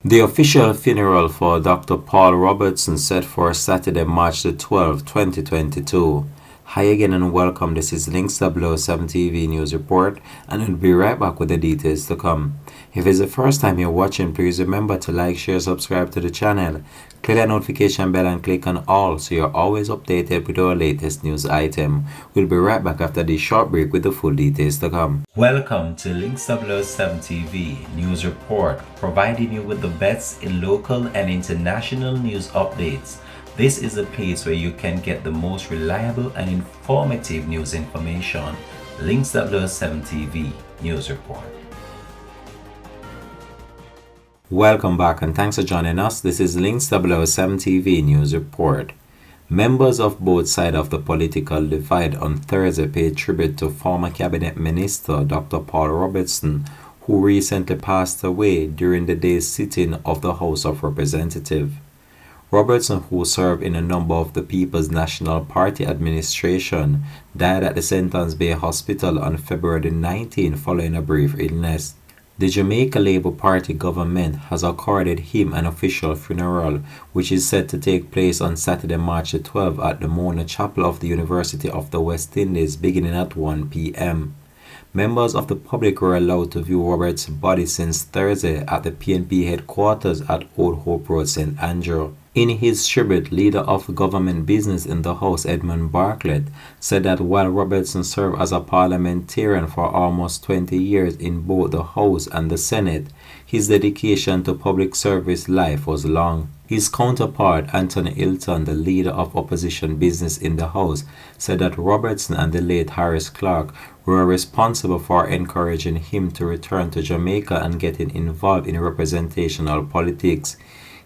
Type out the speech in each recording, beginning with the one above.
The official funeral for Dr. Paul Robertson set for Saturday, March the 12th, 2022. Hi again and welcome. This is Links 007 TV News Report, and I'll be right back with the details to come. If it's the first time you're watching, please remember to like, share, subscribe to the channel. Click that notification bell and click on all so you're always updated with our latest news item. We'll be right back after this short break with the full details to come. Welcome to Links 007 TV News Report, providing you with the best in local and international news updates. This is a place where you can get the most reliable and informative news information. Links 007 TV News Report. Welcome back and thanks for joining us. This is Links 007 TV News Report. Members of both sides of the political divide on Thursday paid tribute to former Cabinet Minister Dr. Paul Robertson, who recently passed away during the day's sitting of the House of Representatives. Robertson, who served in a number of the People's National Party administration, died at the Sentence Bay Hospital on February 19 following a brief illness. The Jamaica Labour Party government has accorded him an official funeral, which is set to take place on Saturday, March 12 at the Mona Chapel of the University of the West Indies, beginning at 1 p.m. Members of the public were allowed to view Robert's body since Thursday at the PNP headquarters at Old Hope Road, St. Andrew. In his tribute, leader of government business in the House, Edmund Bartlett, said that while Robertson served as a parliamentarian for almost 20 years in both the House and the Senate, his dedication to public service life was long. His counterpart, Anthony Hilton, the leader of opposition business in the House, said that Robertson and the late Harris Clark were responsible for encouraging him to return to Jamaica and getting involved in representational politics.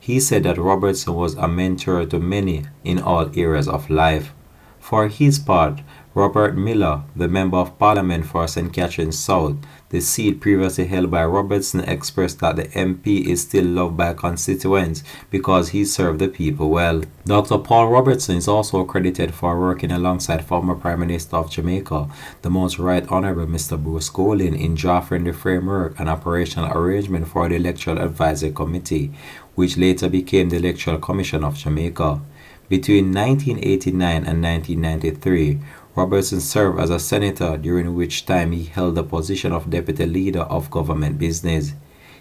He said that Robertson was a mentor to many in all areas of life. For his part, Robert Miller, the Member of Parliament for St. Catharines South, the seat previously held by Robertson, expressed that the MP is still loved by constituents because he served the people well. Dr. Paul Robertson is also credited for working alongside former Prime Minister of Jamaica, the Most Right Honourable Mr. Bruce Golding, in drafting the framework and operational arrangement for the Electoral Advisory Committee, which later became the Electoral Commission of Jamaica. Between 1989 and 1993, Robertson served as a senator, during which time he held the position of deputy leader of government business.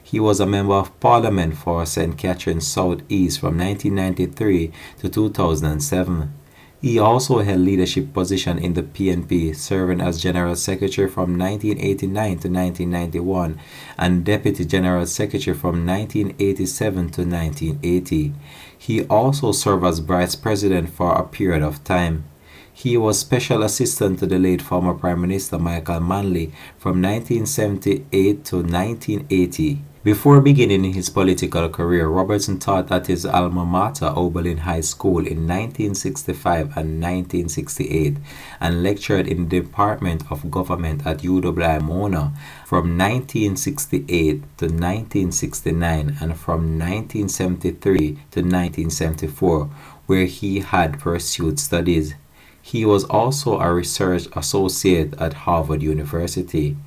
He was a member of parliament for St. Catharines South East from 1993 to 2007. He also held leadership position in the PNP, serving as General Secretary from 1989 to 1991 and Deputy General Secretary from 1987 to 1980. He also served as Vice President for a period of time. He was Special Assistant to the late former Prime Minister Michael Manley from 1978 to 1980. Before beginning his political career, Robertson taught at his alma mater, Oberlin High School, in 1965 and 1968, and lectured in the Department of Government at UWI Mona from 1968 to 1969 and from 1973 to 1974, where he had pursued studies. He was also a research associate at Harvard University.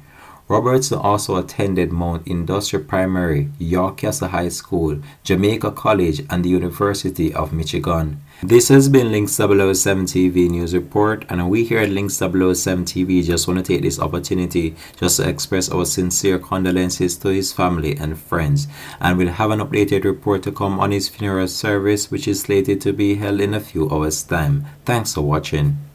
Robertson also attended Mount Industry Primary, York Castle High School, Jamaica College, and the University of Michigan. This has been Links 007 TV News Report, and we here at Links 007 TV just want to take this opportunity just to express our sincere condolences to his family and friends, and we'll have an updated report to come on his funeral service, which is slated to be held in a few hours' time. Thanks for watching.